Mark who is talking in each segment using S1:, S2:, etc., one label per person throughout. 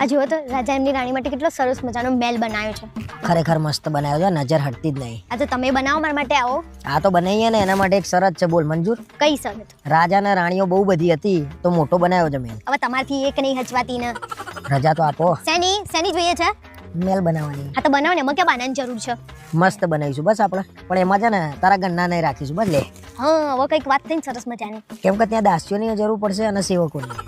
S1: આ જુઓ તો રાજા એમની રાણી માટે કેટલો સરસ મજાનો મહેલ બનાવ્યો છે.
S2: ખરેખર મસ્ત બનાવ્યો છે, નજર હટતી જ નહીં.
S1: આ તો તમે બનાવો મારા માટે. આવો.
S2: આ તો બનાવીએ ને એના માટે એક શરત છે, બોલ મંજૂર?
S1: કઈ શરત?
S2: રાજાના રાણીઓ બહુ બધી હતી તો મોટો બનાવ્યો છે મહેલ.
S1: હવે તમારથી એક નહીં હચવાતી ને.
S2: રજા તો આપો.
S1: શેની જોઈએ છે?
S2: મહેલ બનાવવાની.
S1: હા તો બનાવો ને, એમાં ક્યાં બાનાની જરૂર છે?
S2: મસ્ત બનાવીશું બસ આપણે, પણ એમાં છે ને તારા ગન્ના નહીં રાખીશું બસ. લે
S1: હા, હવે કઈક વાત થઈને સરસ મજાની.
S2: કેમ કે ત્યાં દાસીઓની જરૂર પડશે અને સેવકોની.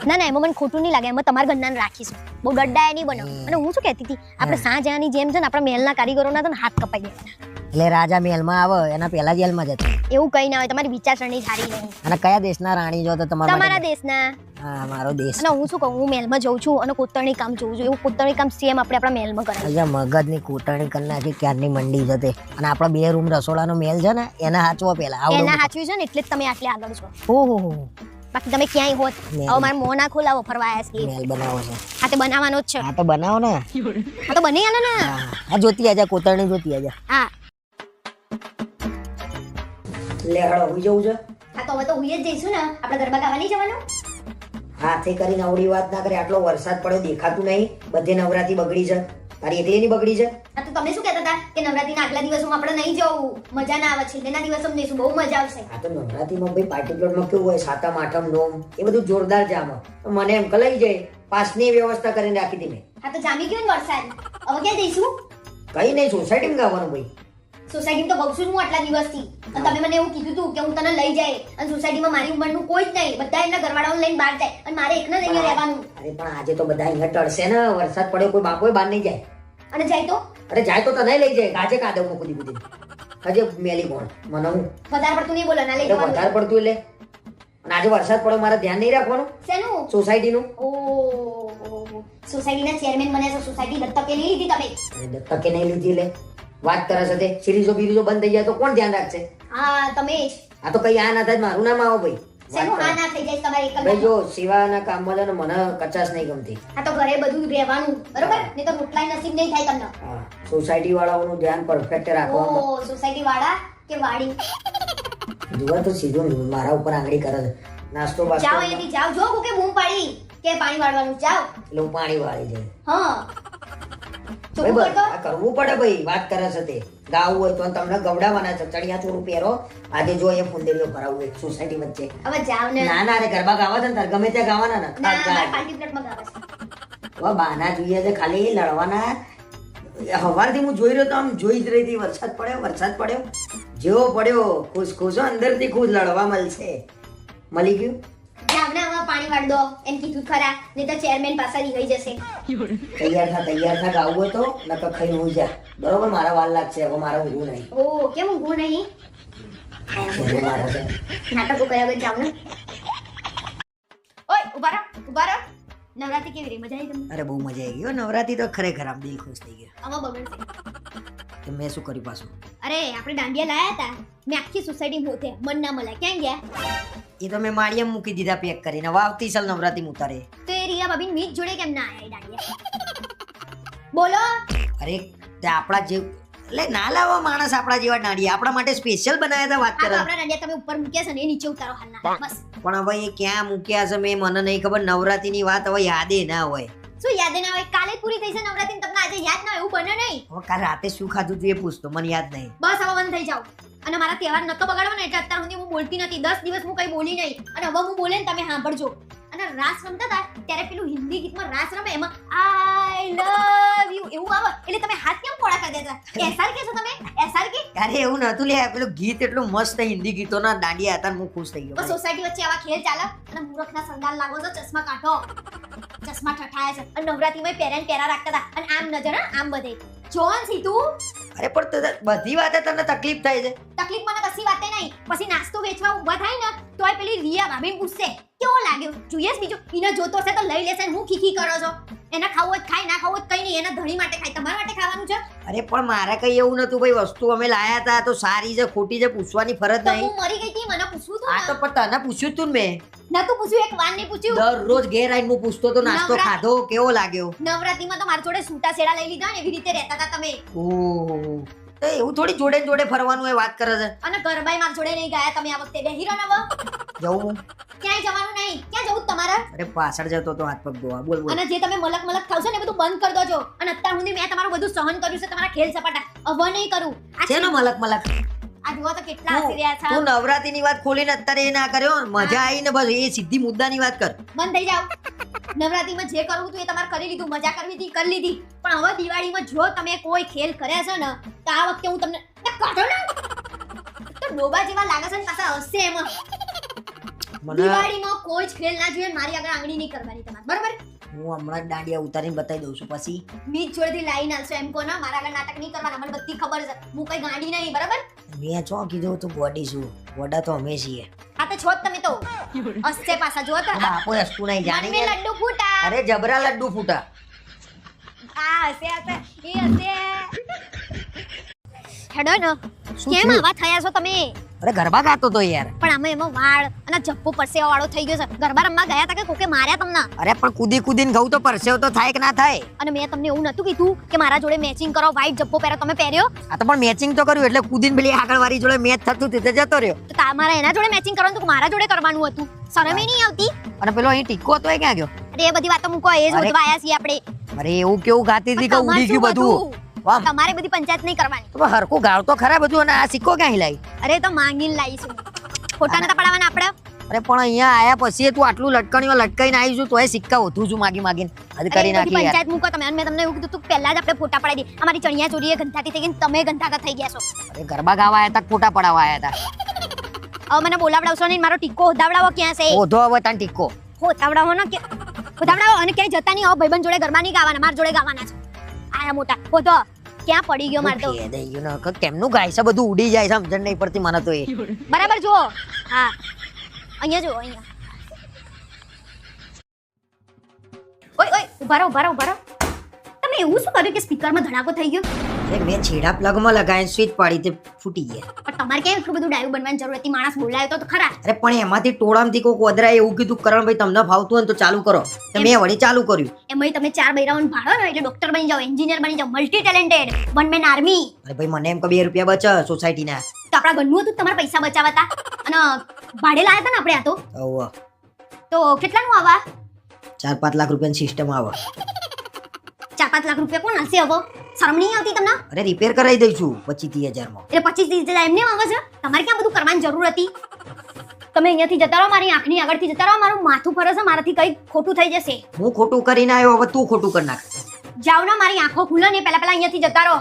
S1: ના એમાં મને ખોટું નહીં લાગે, એમાં તમારા ગન્નાને રાખીશું. બહુ ડડ્ડાય નહીં બનો. અને હું શું કહેતી હતી, આપણે શાહજહાંની જેમ છે ને આપણા મહેલના કારીગરોના તો હાથ કપાઈ દેવાના.
S2: એટલે રાજા મહેલમાં આવે એના પહેલા જેલમાં જતા.
S1: એવું કઈ ના હોય, તમારી વિચારસરણી સારી નહીં.
S2: અને કયા દેશના રાણી જો તો
S1: તમારા દેશના.
S2: હા, મારો દેશ.
S1: અને હું શું કહું, હું મહેલમાં જઉં છું અને કોતરણી કામ જોઉં છું. એવું કોતરણી કામ સેમ આપણે આપણા મહેલમાં કરાય.
S2: મગજની કોતરણી કરી નાખી ક્યારની મંડી જતે. અને આપણા 2 રૂમ રસોડાનો મહેલ છે ને એના હાચવો પેલા.
S1: એના હાચવી છે ને એટલે જ તમે આટલે આગળ છો.
S2: ઓહો,
S1: બાકી તમે ક્યાંય હોત. હવે મારા મોં ના ખોલાવો, ફરવા આવ્યા છે.
S2: મહેલ બનાવો છે.
S1: હા તો બનાવવાનો જ છે.
S2: હા તો બનાવો ને.
S1: હા તો બની આને ને.
S2: હા, જોતી આજા કોતરણી જોતી આજા.
S1: હા
S2: લે હળો હોઈ જવું છે.
S1: હા તો હવે તો હુઈ જ જઈશું ને. આપણે ગરબા ગાવા નહીં જવાનું?
S2: હાથે કરીને અવળી વાત ના કરે. આટલો વરસાદ પડ્યો દેખાતું નહીં. બધે નવરાત્રી બગડી છે. તારી એકલીની બગડી છે.
S1: હા તો તમે શું કહેતા હતા કે નવરાત્રીના આગલા દિવસોમાં આપણે નહીં જવું, મજા ના આવે. છેલ્લેના દિવસોમાં જઈશું, બહુ મજા આવશે.
S2: આ તો નવરાત્રીમાં ભાઈ પાર્ટી પ્લોટમાં કેવું હોય, સાતમ આઠમ નોમ એ બધું જોરદાર જામ. તો મને એમ કે લઈ જાય, પાસની વ્યવસ્થા કરીને રાખી હતી મેં.
S1: હા તો જામી ગયો ને વરસાદ. હવે ક્યાં જઈશું?
S2: કઈ નહીં, સોસાયટીમાં ગાવાનું ભાઈ.
S1: સોસાયટીમાં તો બહુ છું હું આટલા દિવસથી. અને તમે મને એવું કીધું હતું કે હું તને લઈ જાય. અને સોસાયટીમાં મારી ઉંમરનું કોઈ જ નહીં, બધા એમના ઘરવાળાઓને લઈને બહાર જાય અને મારે એકને જ અહીંયા રહેવાનું.
S2: અરે પણ આજે તો બધા અહીંયા ટળશે ને. વરસાદ પડ્યો, કોઈ બાપોય બહાર નહીં જાય.
S1: અને જાય તો?
S2: અરે જાય તો તને લઈ જાય. ગાજે કાદવમાં કૂદી કૂદી. હજે મેલી કોણ મને હું
S1: વધારે પડતું નહીં બોલો, ના લઈ જવાનું.
S2: વધારે પડતું એટલે. અને આજે વરસાદ પડ્યો, મારે ધ્યાન નહીં રાખવાનું.
S1: શેનું?
S2: સોસાયટીનું.
S1: ઓ સોસાયટીના ચેરમેન બન્યા છો. સોસાયટી દત્તકે નહીં લીધી તમે?
S2: અરે દત્તકે નહીં લીધી લે. વાત કરે છે તે. સિરીઝો બીરીઝો બંધ થઈ જાય તો કોણ ધ્યાન રાખશે?
S1: હા તમે જ.
S2: આ તો કઈ આ ના થાય, મારું નામ આવો ભાઈ.
S1: શેનું હા ના થઈ જાય તમારે એકલ?
S2: ભાઈ જો સેવાના કામમાં છે ને મને કચાશ નહીં ગમતી.
S1: હા તો ઘરે બધું રહેવાનું બરોબર, નહીં તો રોટલાય નસીબ નહીં થાય તમને.
S2: હા, સોસાયટી વાળાઓનું ધ્યાન પરફેક્ટ રાખવાનું.
S1: ઓ સોસાયટી વાળા કે વાડી?
S2: જુઓ તો સીધું મારા ઉપર આંગળી કરે છે. નાસ્તો બાસ્તો
S1: જાઓ અહીંયાથી જાઓ. જો કોકે બૂમ પાડી કે પાણી વાળવાનું, જાઓ.
S2: એટલે હું પાણી વાળી જાય.
S1: હા
S2: ભાઈ
S1: ચોખ્ખું કરતો.
S2: આ કરવું પડે ભાઈ. વાત કરે છે તે. ગાવું હોય તો તમને ગવડાવવાના છે. ચણિયા ચોરું પહેરો. આજે જો અહીંયા ફુંદેરીઓ ભરાવું એક સોસાયટી વચ્ચે.
S1: હવે જાઓ ને.
S2: ના ના, રે ગરબા ગાવા છે ને તાર ગમે ત્યાં ગાવાના ને.
S1: ના મારા પાર્ટી પ્લોટમાં ગાવે છે.
S2: હવે બહાના જોઈએ છે ખાલી લડવાના. સવારથી હું જોઈ રહ્યો તો આમ જોઈ જ રહી હતી. વરસાદ પડ્યો. જેવો પડ્યો ખુશ ખુશ અંદરથી ખુશ લડવા મળશે. મળી ગયું.
S1: જાઓ ને હવે પાણી વાળ દો એમ કીધું ખરા, નહીં તો ચેરમેન પાસે રીવાઈ જશે.
S2: તૈયાર થા ગાવું હોય તો નકર ખાઈ હું જા. બરોબર, મારા વાર લાગશે. હવે મારે ઊંઘવું નહીં.
S1: ઓ કેમ ઊંઘવું નહીં?
S2: હવે મારે છે.
S1: નાટકો કર્યા વગર જાઓ ને. ઓય ઉભા રહો. નવરાત્રી કેવી રહી? મજા આવી તમને?
S2: અરે બહુ મજા આવી ગઈ હો. નવરાત્રી તો ખરેખર આમ દિલ ખુશ થઈ ગયો.
S1: આમાં બગડશે.
S2: તો મેં શું કર્યું પાછું?
S1: અરે આપણે દાંડિયા લાયા હતા. મેં આખી સોસાયટી હોતે મન ના મળ્યા. ક્યાં ગયા?
S2: એ તો મેં માળિયામાં મૂકી દીધા પેક કરીને. વાવતી સાલ નવરાત્રી ઉતારે.
S1: તો એ રિયા ભાભી મીત જોડે કેમ ના આયા એ દાંડિયા? બોલો.
S2: અરે તે આપણા જેવ એટલે ના લાવો માણસ આપણા જેવા દાંડિયા. આપણા માટે સ્પેશિયલ બનાવ્યા હતા. વાત
S1: આ તો
S2: કરે.
S1: આપણા દાંડિયા તમે ઉપર મૂક્યા છે ને એ નીચે ઉતારો હાલના. બસ.
S2: પણ હવે એ ક્યાં મૂક્યા છે મેં મને નહીં ખબર. નવરાત્રીની વાત હવે યાદે ના હોય.
S1: શું યાદ ના હોય? કાલે જ પૂરી થઈ છે નવરાત્રી, તમને આજે યાદ ના હોય એવું બને નહીં.
S2: હવે કાલ રાતે શું ખાધું તું એ પૂછતો, મને યાદ નહીં.
S1: બસ હવે બંધ થઈ જાવ. અને મારા તહેવાર નતો બગાડવાનો એટલે અત્યાર સુધી હું બોલતી નથી. 10 દિવસ હું કઈ બોલી નહીં. અને હવે હું બોલે ને તમે સાંભળજો. અને રાસ રમતા હતા ત્યારે પેલું હિન્દી ગીતમાં રાસ રમે એમાં આઈ લવ યુ એવું આવે એટલે તમે હાથ કેમ પોળા કરી દેતા? એસઆર કે છો તમે? એસઆર કે?
S2: અરે એવું નતું લે. પેલું ગીત એટલું મસ્ત હિન્દી ગીતોના દાંડિયા હતા ને હું ખુશ થઈ ગયો.
S1: બસ સોસાયટી વચ્ચે આવા ખેલ ચાલે અને મૂર્ખના સંગાલ લાગો છો. ચશ્મા કાઢો. ચશ્મા ઠઠાયા છે. અને નવરાત્રીમાં પેરા રાખતા હતા. અને આમ નજર આમ બધે જોન સીધું.
S2: અરે પણ બધી વાતે તને તકલીફ થાય છે.
S1: તકલીફ મને કશી વાતે નહીં. પછી નાસ્તો વેચવા ઊભા થાય ને તોય પેલી રિયા ભાભીને પૂછશે કેવો લાગ્યો. જોઈએ જ બીજું એને જોતો હશે તો લઈ લેશે. હું ખીખી કરો છો. એને ખાવું હોય ખાય, ના ખાવું હોય કઈ નહીં. એના ધણી માટે ખાય, તમારા માટે ખાવાનું છે.
S2: અરે પણ મારે કઈ એવું નતું ભાઈ. વસ્તુ અમે લાયા હતા તો સારી છે ખોટી છે પૂછવાની ફરજ
S1: તો
S2: નહીં.
S1: હું મરી ગઈ હતી મને પૂછવું
S2: આ તો
S1: હતું.
S2: પણ તને પૂછ્યું તું ને મેં.
S1: નતું પૂછ્યું, એક વાર નહીં પૂછ્યું.
S2: દરરોજ ઘેર આવીને હું પૂછતો તો નાસ્તો ખાધો કેવો લાગ્યો.
S1: નવરાત્રીમાં તો મારા જોડે સૂટા સેડા લઈ લીધા ને એવી રીતે રહેતા હતા તમે.
S2: ઓહો તો એવું થોડી જોડે જોડે ફરવાનું એ વાત કરે છે.
S1: અને ગરબાઈ માર જોડે નહીં ગયા તમે આ વખતે બેહી રહો ને હવે.
S2: જવું હું?
S1: ક્યાંય જવાનું નહીં. ક્યાં જવું તમારે?
S2: અરે પાછળ જતો તો હાથ પગ ધોવા. બોલ બોલ.
S1: અને જે તમે મલક મલક થાવ છો ને એ બધું બંધ કરી દોજો. અને અત્યાર સુધી મેં તમારું બધું સહન કર્યું છે તમારા ખેલ સપાટા. હવે નહીં કરું.
S2: શેનો મલક મલક?
S1: આ જુઓ તો કેટલા હસી રહ્યા છે.
S2: તું નવરાત્રીની વાત ખોલીને અત્યારે એ ના કર્યો. મજા આવી ને બસ એ સીધી મુદ્દાની વાત કર.
S1: બંધ થઈ જાવ. નવરાત્રીમાં જે કરવું હતું એ તમારે કરી લીધું. મજા કરવી હતી કરી લીધી. પણ હવે દિવાળીમાં જો તમે કોઈ ખેલ કર્યા છે ને તો આ વખતે હું તમને કાઢો ને તો ડોબા જેવા લાગે છે ને પાછા હશે એમાં.
S2: મને
S1: દિવાળીમાં કોઈ જ ખેલ ના જોઈએ. મારી આગળ આંગળી નહીં કરવાની તમારે. બરોબર?
S2: હું હમણાં જ દાંડિયા ઉતારીને બતાવી દઉં છું. પછી
S1: બીજ જોડેથી લાઈન આલશો એમ કો ના. મારા આગળ નાટક નહીં કરવાના. મને બધી ખબર છે. હું કઈ ગાંડી નહીં. બરાબર?
S2: મેં ચો કીધું તું બોડી છું. બોડા તો અમે છીએ.
S1: આ તો છો જ તમે તો. હસશે પાછા જો તો.
S2: બાપો હસતું નહીં
S1: મન
S2: જાણી
S1: મે
S2: ગયા.
S1: લડ્ડુ ફૂટા.
S2: અરે જબરા લડ્ડુ ફૂટા.
S1: આ હશે હશે એ હશે. હેડો ને.
S2: શું
S1: કેમ
S2: થયું?
S1: આવા થયા છો તમે?
S2: અરે ગરબા ગાતો તો યાર.
S1: પણ આમાં એમાં વાળ અને જપ્પો પરસેવા વાળો થઈ ગયો છે. ગરબા રમવા ગયા હતા કે કોકે માર્યા તમને?
S2: અરે પણ કૂદી કૂદીને ગઉ તો પરસેવ તો થાય કે ના થાય?
S1: અને મેં તમને એવું નતું કીધું કે મારા જોડે મેચિંગ કરો વ્હાઈટ જપ્પો પહેરો તમે પહેર્યો?
S2: આ તો પણ મેચિંગ તો કર્યું એટલે કૂદીને પેલી આગળ વાળી જોડે મેચ થતું તે જતો રહ્યો.
S1: તો તમારે એના જોડે મેચિંગ કરવાનું તો મારા જોડે કરવાનું હતું. શરમે નહીં આવતી?
S2: અને પેલો અહીં ટીકો હતો એ ક્યાં ગયો?
S1: અરે એ બધી વાતો મૂકો. એ જ
S2: અરે.
S1: ઉધવા આયા છીએ આપણે.
S2: અરે એવું કેવું ગાતી હતી કે
S1: તમારે
S2: ઉડી
S1: શું
S2: ગયું બધું. વાહ.
S1: તમારે બધી પંચાયત નહીં કરવાની.
S2: તો હરખું ગાવ તો ખરા બધું અને આ સિક્કો ક્યાં લાવી?
S1: અરે તો માંગીને લાવીશું. ખોટા નતા પડાવવાના આપણે.
S2: અરે પણ અહીંયા આયા પછી તું આટલું લટકણીઓ લટકાઈને આવી છું તોય સિક્કા વધુ છું માગી માગીને હદ કરી
S1: અરે એ બધી
S2: નાખી યાર.
S1: પંચાયત મૂકો તમે. અને મેં તમને એવું કીધું તું પહેલા જ આપણે ફોટા પડાવી દઈએ. અમારી ચણિયા ચોરીએ ગંધાતી થઈ ગઈ ને તમે ગંધાતા થઈ ગયા છો.
S2: અરે ગરબા ગાવા આયા તા કે ફોટા પડાવવા આયા તા?
S1: હવે મને બોલાવડાવશો નહીં. મારો ટીકો હોદાવડાવો ક્યાં છે?
S2: ઓધો હવે તાન ટીકો.
S1: હોદાવડાવો ને કે હોદાવડાવો. અને ક્યાંય જતા નહીં. હવે ભાઈબંધ જોડે ગરબા નહીં ગાવાના. મારા જોડે ગાવાના છે. આયા મોટા હોદો. ક્યાં પડી ગયો માર તો?
S2: કે દઈ ગયું ને, કે કેમનું ગાય છે બધું ઉડી જાય છે સમજણ નહીં પડતી મને તો એ.
S1: બરાબર જુઓ. હા અહીંયા જુઓ અહીંયા. ઓય ઓય ઉભા રહો ઉભા રહો ઉભા રહો. તમે એવું શું કર્યું કે સ્પીકરમાં ધડાકો થઈ ગયો?
S2: અરે મેં છેડા પ્લગમાં લગાવીને સ્વિચ પાડી તે ફૂટી ગયા.
S1: પણ તમારે કેમ એટલું બધું ડાયું બનવાની જરૂર હતી? માણસ બોલાયો તો ખરા.
S2: અરે પણ એમાંથી ટોળામાંથી કોક વધરાય એવું કીધું કરણભાઈ તમને ફાવતું હોય ને તો ચાલુ કરો. તો મેં વળી ચાલુ કર્યું.
S1: એમાંય તમે 4 બૈરાઓને ભાડો ને એટલે ડોક્ટર બની જાઓ, એન્જિનિયર બની જાઓ, multi talented, one man army.
S2: અરે ભાઈ મને એમ કે 2 રૂપિયા બચે સોસાયટીના.
S1: તો આપણા ઘરનું હતું તમારા પૈસા બચાવતા. અને ભાડે લાયા હતા ને આપણે આ તો.
S2: ઓવ
S1: તો કેટલાનું આવા?
S2: 4-5 લાખ રૂપિયાની સિસ્ટમ આવે.
S1: 4-5 લાખ રૂપિયા કોણ હશે હવે? શરમ નહીં આવતી તમને?
S2: અરે રિપેર કરાવી દઈશું 25-30 માં.
S1: એટલે 25-30 એમને આવે છે? તમારે ક્યાં બધું કરવાની જરૂર હતી? તમે અહીંયાથી જતા રહો, મારી આંખની આગળથી જતા રહો. મારું માથું ફરે છે, મારાથી કઈ ખોટું થઈ જશે.
S2: હું ખોટું કરીને આવ્યો હવે તું ખોટું કરી નાખ.
S1: જાઓ ને, મારી આંખો ખુલે ને પહેલા અહીંયાથી જતા રહો.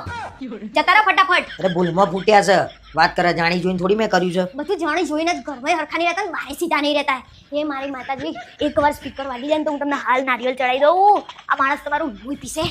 S1: જતા રહો ફટાફટ.
S2: અરે ભૂલમાં ફૂટ્યા છે. વાત કરે જાણી જોઈને થોડી મેં કર્યું છે.
S1: બધું જાણી જોઈને જ ઘરમાં હરખા નહીં રહેતા ને બારે સીધા નહીં રહેતા. એ મારી માતાજી એકવાર સ્પીકર વાગી જાય ને તો હું તમને હાલ નારિયેળ ચડાવી દઉં. આ માણસ તમારું લોહી પીશે.